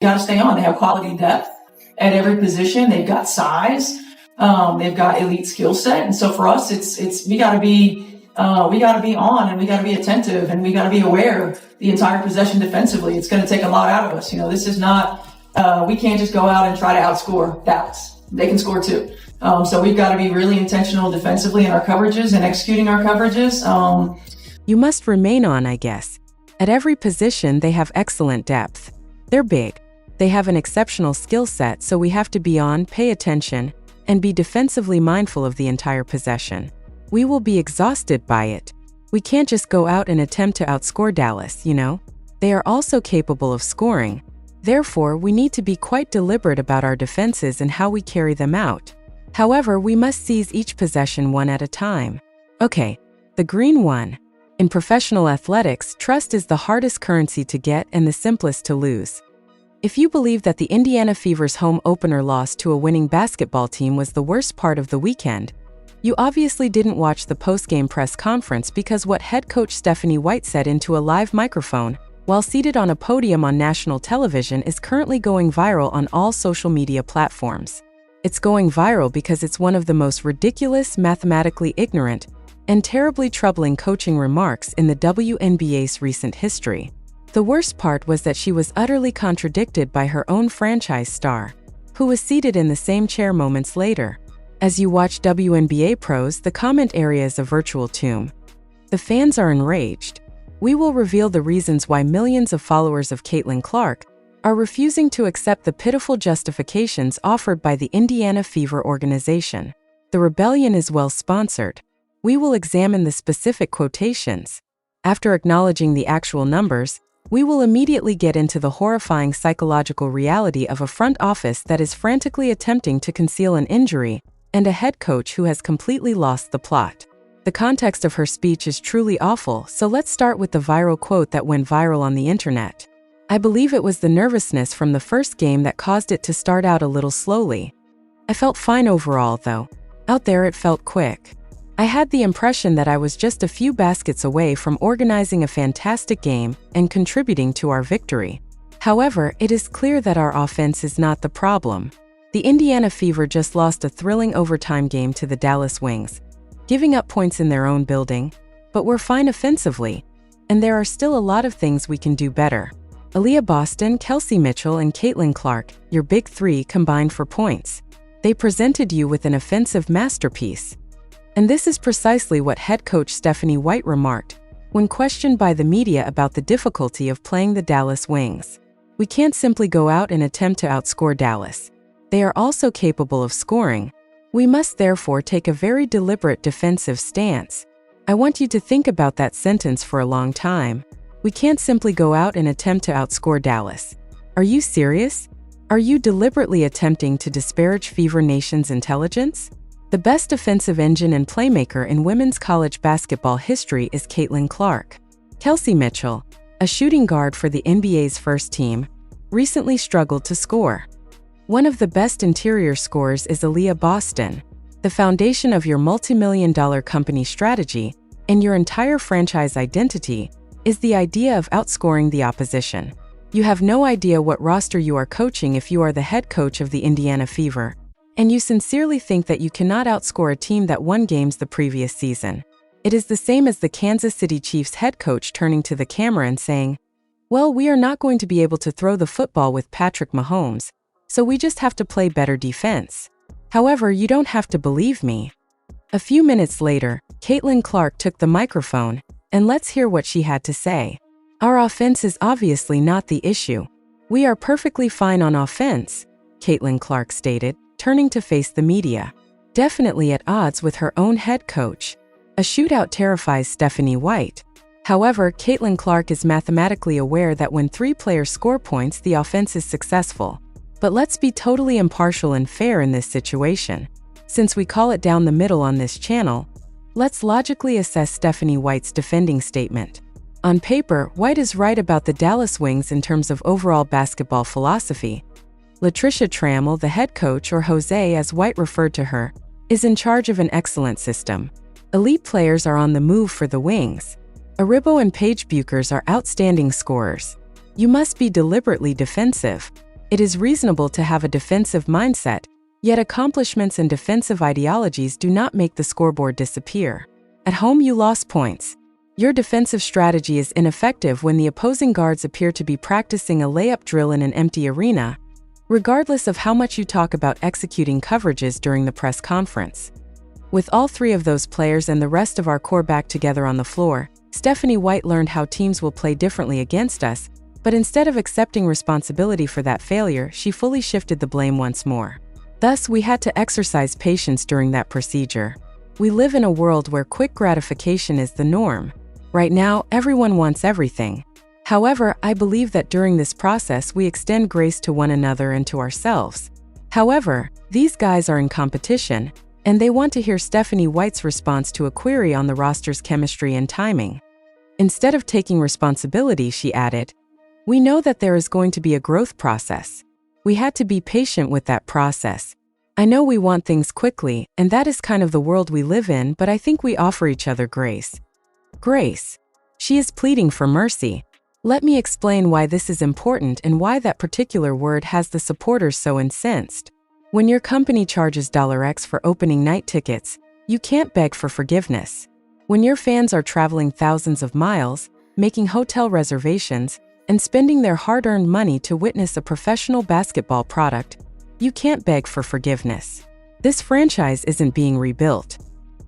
got to stay on. They have quality depth at every position. They've got size. They've got elite skill set. And so for us, we got to be on, and we got to be attentive, and we got to be aware the entire possession defensively. It's going to take a lot out of us. This is not, we can't just go out and try to outscore Dallas. They can score too. So we've got to be really intentional defensively in our coverages and executing our coverages. You must remain on, I guess. At every position, they have excellent depth. They're big. They have an exceptional skill set, so we have to be on, pay attention, and be defensively mindful of the entire possession. We will be exhausted by it. We can't just go out and attempt to outscore Dallas, They are also capable of scoring. Therefore, we need to be quite deliberate about our defenses and how we carry them out. However, we must seize each possession one at a time. Okay, the green one. In professional athletics, trust is the hardest currency to get and the simplest to lose. If you believe that the Indiana Fever's home opener loss to a winning basketball team was the worst part of the weekend, you obviously didn't watch the post-game press conference, because what head coach Stephanie White said into a live microphone while seated on a podium on national television is currently going viral on all social media platforms. It's going viral because it's one of the most ridiculous, mathematically ignorant, and terribly troubling coaching remarks in the WNBA's recent history. The worst part was that she was utterly contradicted by her own franchise star, who was seated in the same chair moments later. As you watch WNBA pros, the comment area is a virtual tomb. The fans are enraged. We will reveal the reasons why millions of followers of Caitlin Clark are refusing to accept the pitiful justifications offered by the Indiana Fever organization. The rebellion is well sponsored. We will examine the specific quotations. After acknowledging the actual numbers, we will immediately get into the horrifying psychological reality of a front office that is frantically attempting to conceal an injury and a head coach who has completely lost the plot. The context of her speech is truly awful, so let's start with the viral quote that went viral on the internet. I believe it was the nervousness from the first game that caused it to start out a little slowly. I felt fine overall, though. Out there it felt quick. I had the impression that I was just a few baskets away from organizing a fantastic game and contributing to our victory. However, it is clear that our offense is not the problem. The Indiana Fever just lost a thrilling overtime game to the Dallas Wings, giving up points in their own building, but we're fine offensively, and there are still a lot of things we can do better. Aaliyah Boston, Kelsey Mitchell, and Caitlin Clark, your big three, combined for points. They presented you with an offensive masterpiece. And this is precisely what head coach Stephanie White remarked when questioned by the media about the difficulty of playing the Dallas Wings. We can't simply go out and attempt to outscore Dallas. They are also capable of scoring. We must therefore take a very deliberate defensive stance. I want you to think about that sentence for a long time. We can't simply go out and attempt to outscore Dallas. Are you serious? Are you deliberately attempting to disparage Fever Nation's intelligence? The best offensive engine and playmaker in women's college basketball history is Caitlin Clark. Kelsey Mitchell, a shooting guard for the NBA's first team, recently struggled to score. One of the best interior scorers is Aaliyah Boston. The foundation of your multi-million-dollar company strategy and your entire franchise identity is the idea of outscoring the opposition. You have no idea what roster you are coaching if you are the head coach of the Indiana Fever, and you sincerely think that you cannot outscore a team that won games the previous season. It is the same as the Kansas City Chiefs head coach turning to the camera and saying, "Well, we are not going to be able to throw the football with Patrick Mahomes, so we just have to play better defense." However, you don't have to believe me. A few minutes later, Caitlin Clark took the microphone, and let's hear what she had to say. Our offense is obviously not the issue. We are perfectly fine on offense, Caitlin Clark stated, turning to face the media. Definitely at odds with her own head coach. A shootout terrifies Stephanie White. However, Caitlin Clark is mathematically aware that when three players score points, the offense is successful. But let's be totally impartial and fair in this situation. Since we call it down the middle on this channel, let's logically assess Stephanie White's defending statement. On paper, White is right about the Dallas Wings in terms of overall basketball philosophy. Latricia Trammell, the head coach, or Jose as White referred to her, is in charge of an excellent system. Elite players are on the move for the Wings. Aribo and Paige Buchers are outstanding scorers. You must be deliberately defensive. It is reasonable to have a defensive mindset, yet accomplishments and defensive ideologies do not make the scoreboard disappear. At home, you lost points. Your defensive strategy is ineffective when the opposing guards appear to be practicing a layup drill in an empty arena, regardless of how much you talk about executing coverages during the press conference. With all three of those players and the rest of our core back together on the floor, Stephanie White learned how teams will play differently against us, but instead of accepting responsibility for that failure, she fully shifted the blame once more. Thus, we had to exercise patience during that procedure. We live in a world where quick gratification is the norm. Right now, everyone wants everything. However, I believe that during this process we extend grace to one another and to ourselves. However, these guys are in competition, and they want to hear Stephanie White's response to a query on the roster's chemistry and timing. Instead of taking responsibility, she added, "We know that there is going to be a growth process. We had to be patient with that process. I know we want things quickly, and that is kind of the world we live in, but I think we offer each other grace." Grace. She is pleading for mercy. Let me explain why this is important and why that particular word has the supporters so incensed. When your company charges $X for opening night tickets, you can't beg for forgiveness. When your fans are traveling thousands of miles, making hotel reservations, and spending their hard-earned money to witness a professional basketball product, you can't beg for forgiveness. This franchise isn't being rebuilt.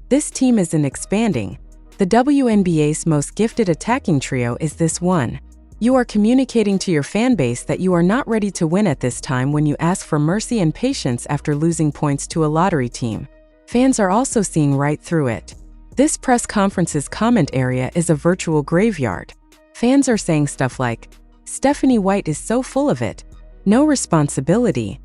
This team isn't expanding. The WNBA's most gifted attacking trio is this one. You are communicating to your fan base that you are not ready to win at this time when you ask for mercy and patience after losing points to a lottery team. Fans are also seeing right through it. This press conference's comment area is a virtual graveyard. Fans are saying stuff like, "Stephanie White is so full of it. No responsibility."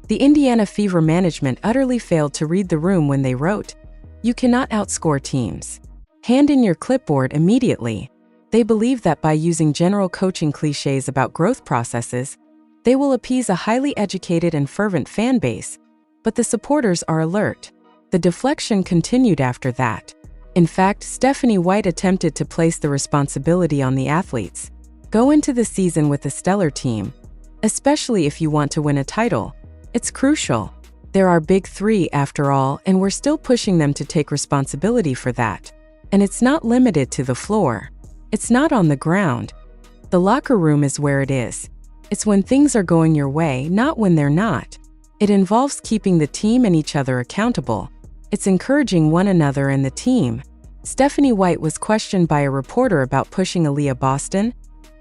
The Indiana Fever management utterly failed to read the room when they wrote, "You cannot outscore teams. Hand in your clipboard immediately." They believe that by using general coaching cliches about growth processes, they will appease a highly educated and fervent fan base, but the supporters are alert. The deflection continued after that. In fact, Stephanie White attempted to place the responsibility on the athletes. Go into the season with a stellar team, especially if you want to win a title. It's crucial. There are big three after all, and we're still pushing them to take responsibility for that. And it's not limited to the floor. It's not on the ground. The locker room is where it is. It's when things are going your way, not when they're not. It involves keeping the team and each other accountable. It's encouraging one another and the team. Stephanie White was questioned by a reporter about pushing Aaliyah Boston,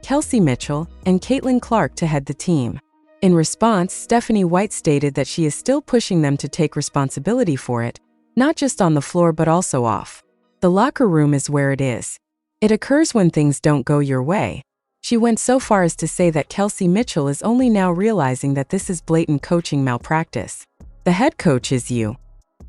Kelsey Mitchell, and Caitlin Clark to head the team. In response, Stephanie White stated that she is still pushing them to take responsibility for it, not just on the floor but also off. The locker room is where it is. It occurs when things don't go your way. She went so far as to say that Kelsey Mitchell is only now realizing that this is blatant coaching malpractice. The head coach is you.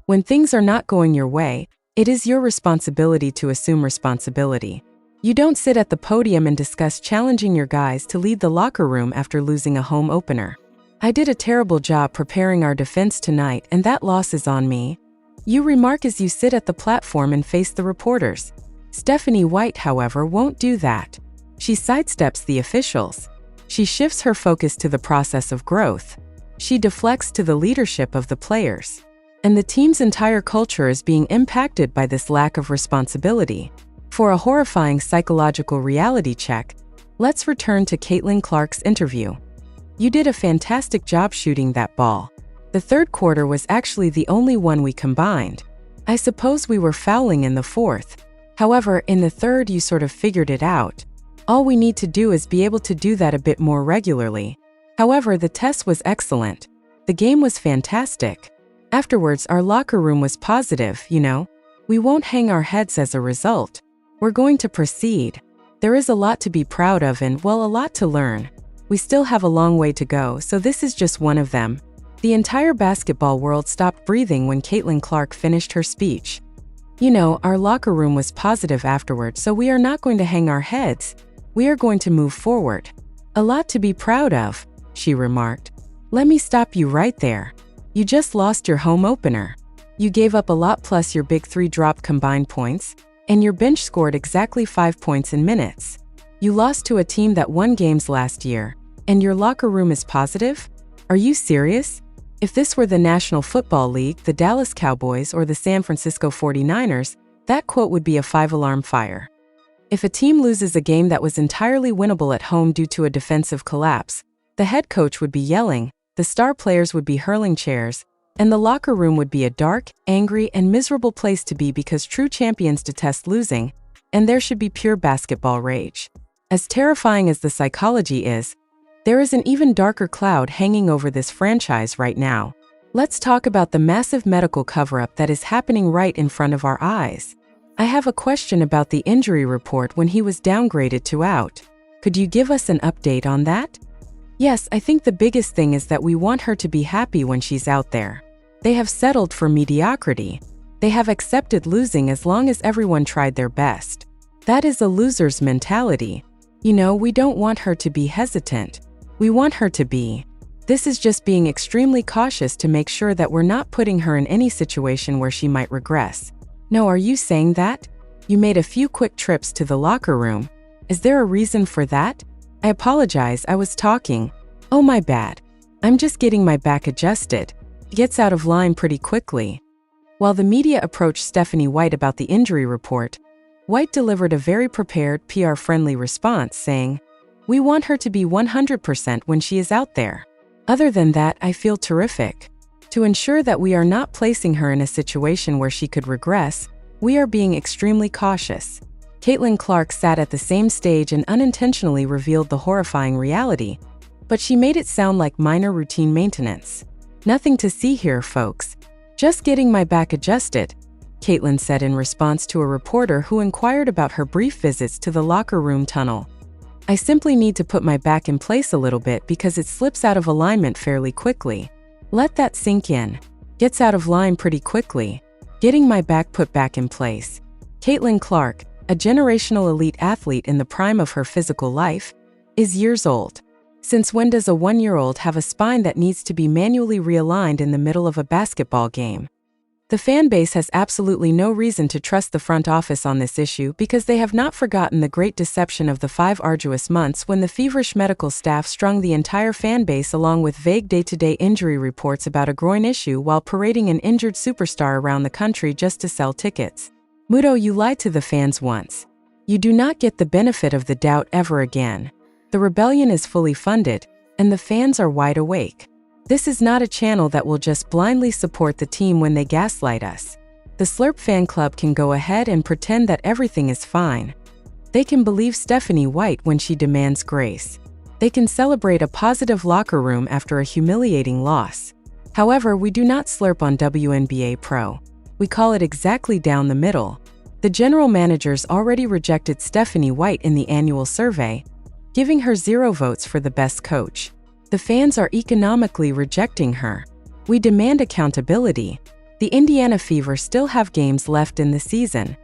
When things are not going your way, it is your responsibility to assume responsibility. You don't sit at the podium and discuss challenging your guys to lead the locker room after losing a home opener. "I did a terrible job preparing our defense tonight, and that loss is on me," you remark as you sit at the platform and face the reporters. Stephanie White, however, won't do that. She sidesteps the officials. She shifts her focus to the process of growth. She deflects to the leadership of the players. And the team's entire culture is being impacted by this lack of responsibility. For a horrifying psychological reality check, let's return to Caitlin Clark's interview. "You did a fantastic job shooting that ball. The third quarter was actually the only one we combined. I suppose we were fouling in the fourth. However, in the third you sort of figured it out. All we need to do is be able to do that a bit more regularly. However, the test was excellent. The game was fantastic. Afterwards, our locker room was positive, you know. We won't hang our heads as a result. We're going to proceed. There is a lot to be proud of and, well, a lot to learn. We still have a long way to go, so this is just one of them." The entire basketball world stopped breathing when Caitlin Clark finished her speech. "You know, our locker room was positive afterward, so we are not going to hang our heads. We are going to move forward. A lot to be proud of," she remarked. "Let me stop you right there. You just lost your home opener. You gave up a lot plus your big three dropped combined points, and your bench scored exactly 5 points in minutes. You lost to a team that won games last year, and your locker room is positive? Are you serious? If this were the National Football League, the Dallas Cowboys, or the San Francisco 49ers, that quote would be a 5-alarm fire. If a team loses a game that was entirely winnable at home due to a defensive collapse, the head coach would be yelling, the star players would be hurling chairs, and the locker room would be a dark, angry, and miserable place to be because true champions detest losing, and there should be pure basketball rage. As terrifying as the psychology is, there is an even darker cloud hanging over this franchise right now. Let's talk about the massive medical cover-up that is happening right in front of our eyes. I have a question about the injury report when he was downgraded to out. Could you give us an update on that? Yes, I think the biggest thing is that we want her to be happy when she's out there. They have settled for mediocrity. They have accepted losing as long as everyone tried their best. That is a loser's mentality. You know, we don't want her to be hesitant. We want her to be. This is just being extremely cautious to make sure that we're not putting her in any situation where she might regress. No, are you saying that? You made a few quick trips to the locker room. Is there a reason for that? I apologize, I was talking. Oh, my bad. I'm just getting my back adjusted. Gets out of line pretty quickly. While the media approached Stephanie White about the injury report, White delivered a very prepared, PR-friendly response saying, "We want her to be 100% when she is out there. Other than that, I feel terrific. To ensure that we are not placing her in a situation where she could regress, we are being extremely cautious." Caitlin Clark sat at the same stage and unintentionally revealed the horrifying reality, but she made it sound like minor routine maintenance. "Nothing to see here, folks. Just getting my back adjusted," Caitlin said in response to a reporter who inquired about her brief visits to the locker room tunnel. "I simply need to put my back in place a little bit because it slips out of alignment fairly quickly. Let that sink in. Gets out of line pretty quickly. Getting my back put back in place." Caitlin Clark, a generational elite athlete in the prime of her physical life, is years old. Since when does a 1-year-old have a spine that needs to be manually realigned in the middle of a basketball game? The fan base has absolutely no reason to trust the front office on this issue because they have not forgotten the great deception of the 5 arduous months when the feverish medical staff strung the entire fan base along with vague day-to-day injury reports about a groin issue while parading an injured superstar around the country just to sell tickets. Muto, you lied to the fans once. You do not get the benefit of the doubt ever again. The rebellion is fully funded, and the fans are wide awake. This is not a channel that will just blindly support the team when they gaslight us. The Slurp fan club can go ahead and pretend that everything is fine. They can believe Stephanie White when she demands grace. They can celebrate a positive locker room after a humiliating loss. However, we do not slurp on WNBA Pro. We call it exactly down the middle. The general managers already rejected Stephanie White in the annual survey, giving her 0 votes for the best coach. The fans are economically rejecting her. We demand accountability. The Indiana Fever still have games left in the season.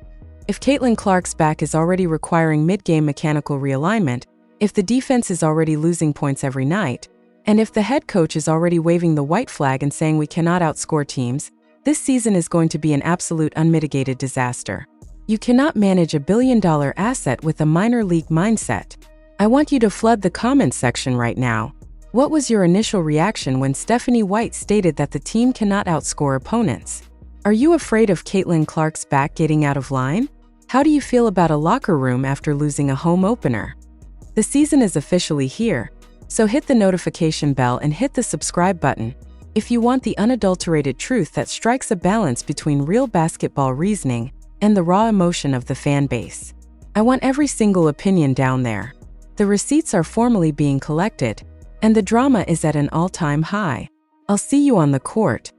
If Caitlin Clark's back is already requiring mid-game mechanical realignment, if the defense is already losing points every night, and if the head coach is already waving the white flag and saying we cannot outscore teams, this season is going to be an absolute unmitigated disaster. You cannot manage a billion-dollar asset with a minor league mindset. I want you to flood the comments section right now. What was your initial reaction when Stephanie White stated that the team cannot outscore opponents? Are you afraid of Caitlin Clark's back getting out of line? How do you feel about a locker room after losing a home opener? The season is officially here, so hit the notification bell and hit the subscribe button if you want the unadulterated truth that strikes a balance between real basketball reasoning and the raw emotion of the fan base. I want every single opinion down there. The receipts are formally being collected, and the drama is at an all-time high. I'll see you on the court.